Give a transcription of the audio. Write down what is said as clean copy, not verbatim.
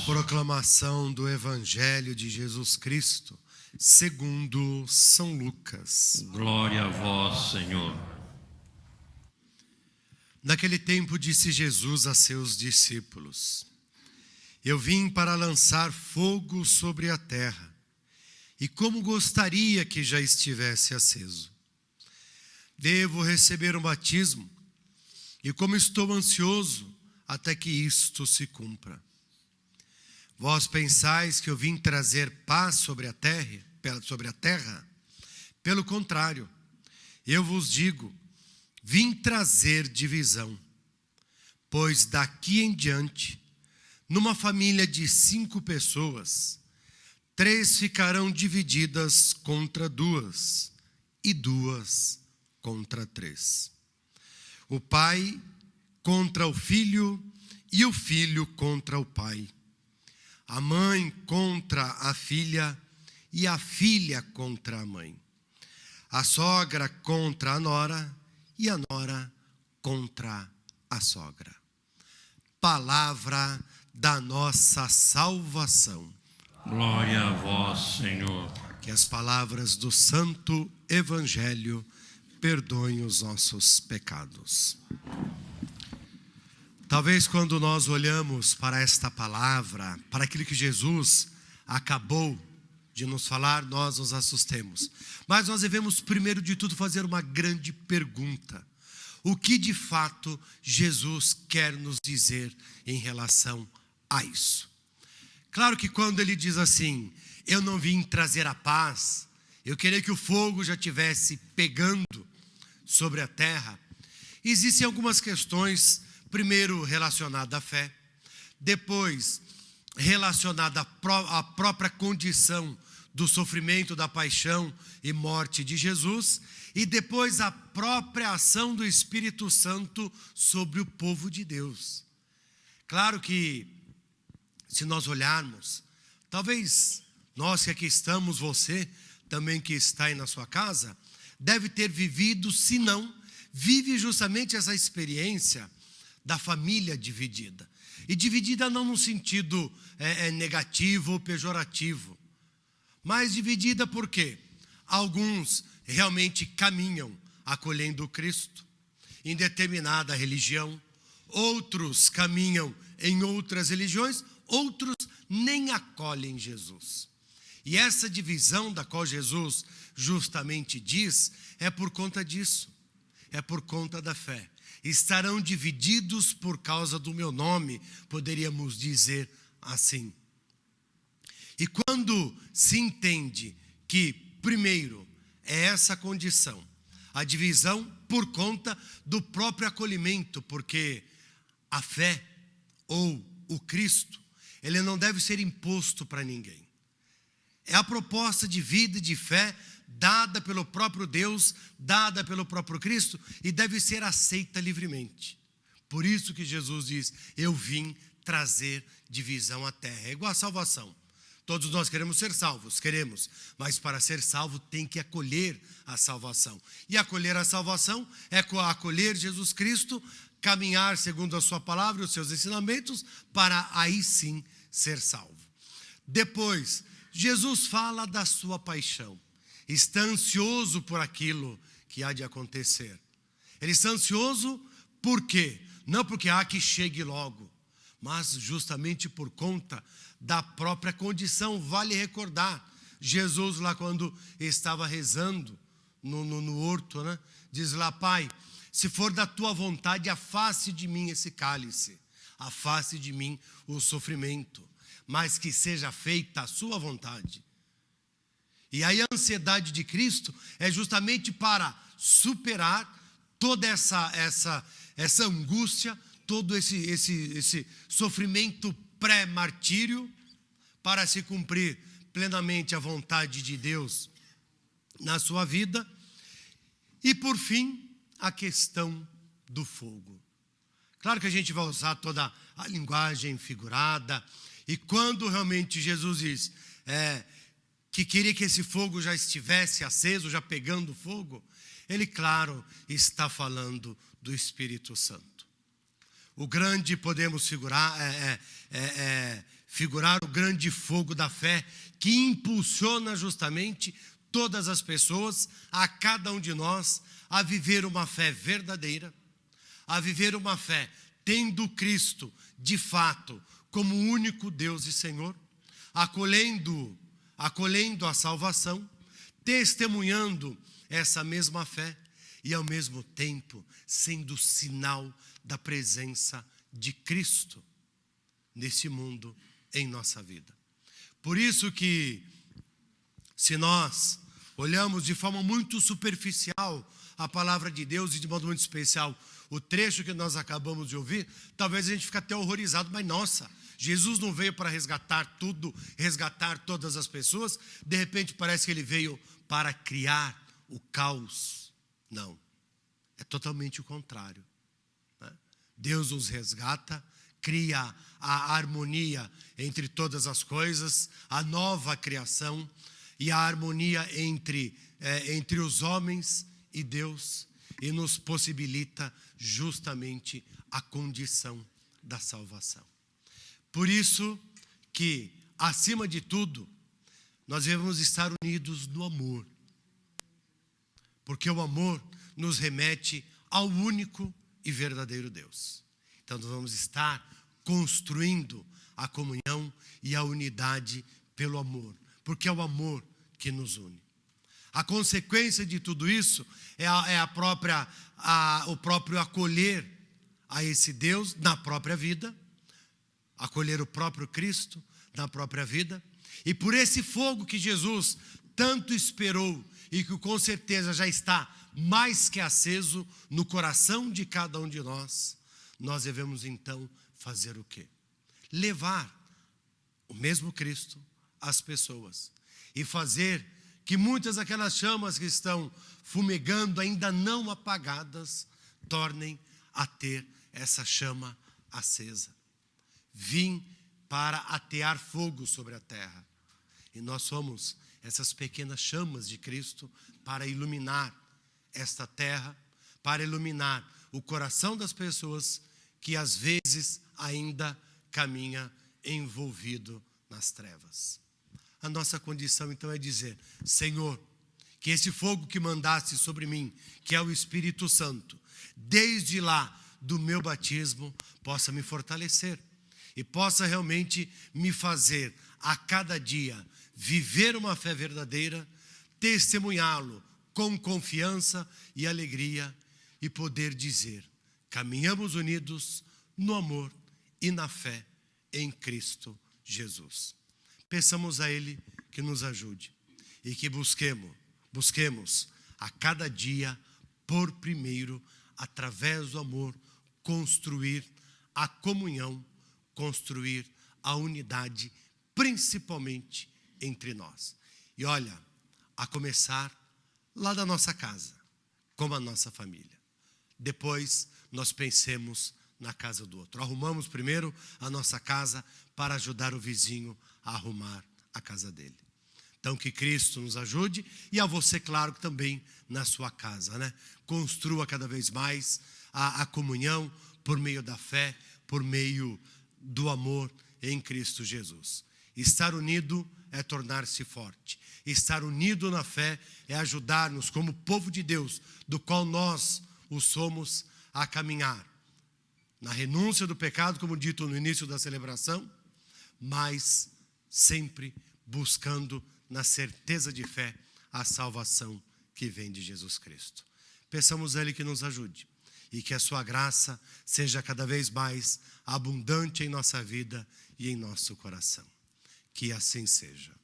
Proclamação do Evangelho de Jesus Cristo, segundo São Lucas. Glória a vós, Senhor. Naquele tempo disse Jesus a seus discípulos: Eu vim para lançar fogo sobre a terra, e como gostaria que já estivesse aceso. Devo receber um batismo, e como estou ansioso até que isto se cumpra. Vós pensais que eu vim trazer paz sobre a terra? Pelo contrário, eu vos digo, vim trazer divisão. Pois daqui em diante, numa família de 5 pessoas, 3 ficarão divididas contra 2, e 2 contra 3. O pai contra o filho, e o filho contra o pai. A mãe contra a filha, e a filha contra a mãe. A sogra contra a nora, e a nora contra a sogra. Palavra da nossa salvação. Glória a vós, Senhor. Que as palavras do Santo Evangelho perdoem os nossos pecados. Talvez quando nós olhamos para esta palavra, para aquilo que Jesus acabou de nos falar, nós nos assustemos. Mas nós devemos, primeiro de tudo, fazer uma grande pergunta. O que de fato Jesus quer nos dizer em relação a isso? Claro que quando ele diz assim, eu não vim trazer a paz, eu queria que o fogo já estivesse pegando sobre a terra, existem algumas questões. Primeiro, relacionada à fé. Depois, relacionada à própria condição do sofrimento, da paixão e morte de Jesus. E depois, a própria ação do Espírito Santo sobre o povo de Deus. Claro que, se nós olharmos, talvez nós que aqui estamos, você também que está aí na sua casa, deve ter vivido, se não, vive justamente essa experiência da família dividida. E dividida não no sentido negativo ou pejorativo, mas dividida porque alguns realmente caminham acolhendo Cristo em determinada religião, outros caminham em outras religiões, outros nem acolhem Jesus. E essa divisão da qual Jesus justamente diz é por conta disso, é por conta da fé. Estarão divididos por causa do meu nome, poderíamos dizer assim. E quando se entende que, primeiro, é essa condição, a divisão por conta do próprio acolhimento, porque a fé ou o Cristo, ele não deve ser imposto para ninguém. É a proposta de vida e de fé dada pelo próprio Deus, dada pelo próprio Cristo, e deve ser aceita livremente. Por isso que Jesus diz, eu vim trazer divisão à terra. É igual a salvação. Todos nós queremos ser salvos, queremos, mas para ser salvo tem que acolher a salvação. E acolher a salvação é acolher Jesus Cristo, caminhar segundo a sua palavra e os seus ensinamentos, para aí sim ser salvo. Depois, Jesus fala da sua paixão. Está ansioso por aquilo que há de acontecer. Ele está ansioso por quê? Não porque há que chegue logo, mas justamente por conta da própria condição. Vale recordar, Jesus lá quando estava rezando no horto, né? Diz lá, Pai, se for da tua vontade, afaste de mim esse cálice, afaste de mim o sofrimento, mas que seja feita a sua vontade. E aí a ansiedade de Cristo é justamente para superar toda essa angústia, todo esse sofrimento pré-martírio, para se cumprir plenamente a vontade de Deus na sua vida. E por fim, a questão do fogo. Claro que a gente vai usar toda a linguagem figurada, e quando realmente Jesus diz que queria que esse fogo já estivesse aceso, já pegando fogo, ele, claro, está falando do Espírito Santo. O grande, podemos figurar o grande fogo da fé que impulsiona justamente todas as pessoas, a cada um de nós, a viver uma fé verdadeira, a viver uma fé tendo Cristo, de fato, como único Deus e Senhor, acolhendo a salvação, testemunhando essa mesma fé e, ao mesmo tempo, sendo sinal da presença de Cristo nesse mundo, em nossa vida. Por isso que, se nós olhamos de forma muito superficial a palavra de Deus, e de modo muito especial o trecho que nós acabamos de ouvir, talvez a gente fique até horrorizado, mas nossa, Jesus não veio para resgatar tudo, resgatar todas as pessoas, de repente parece que ele veio para criar o caos. Não, é totalmente o contrário, né? Deus nos resgata, cria a harmonia entre todas as coisas, a nova criação e a harmonia entre os homens e Deus, e nos possibilita justamente a condição da salvação. Por isso que, acima de tudo, nós devemos estar unidos no amor, porque o amor nos remete ao único e verdadeiro Deus. Então nós vamos estar construindo a comunhão e a unidade pelo amor, porque é o amor que nos une. A consequência de tudo isso é o próprio acolher a esse Deus na própria vida, acolher o próprio Cristo na própria vida, e por esse fogo que Jesus tanto esperou e que com certeza já está mais que aceso no coração de cada um de nós, nós devemos então fazer o quê? Levar o mesmo Cristo às pessoas e fazer que muitas daquelas chamas que estão fumegando, ainda não apagadas, tornem a ter essa chama acesa. Vim para atear fogo sobre a terra. E nós somos essas pequenas chamas de Cristo para iluminar esta terra, para iluminar o coração das pessoas que às vezes ainda caminha envolvido nas trevas. A nossa condição então é dizer: Senhor, que esse fogo que mandaste sobre mim, que é o Espírito Santo, desde lá do meu batismo, possa me fortalecer e possa realmente me fazer a cada dia viver uma fé verdadeira, testemunhá-lo com confiança e alegria e poder dizer: caminhamos unidos no amor e na fé em Cristo Jesus. Peçamos a Ele que nos ajude e que busquemos a cada dia, por primeiro, através do amor, construir a comunhão, construir a unidade, principalmente entre nós. E olha, a começar lá da nossa casa, como a nossa família. Depois nós pensemos na casa do outro. Arrumamos primeiro a nossa casa para ajudar o vizinho a arrumar a casa dele. Então que Cristo nos ajude e a você, claro, também na sua casa, né? Construa cada vez mais a comunhão por meio da fé, por meio do amor em Cristo Jesus. Estar unido é tornar-se forte. Estar unido na fé é ajudar-nos como povo de Deus, do qual nós o somos, a caminhar na renúncia do pecado, como dito no início da celebração, mas sempre buscando na certeza de fé a salvação que vem de Jesus Cristo. Peçamos a Ele que nos ajude e que a sua graça seja cada vez mais abundante em nossa vida e em nosso coração. Que assim seja.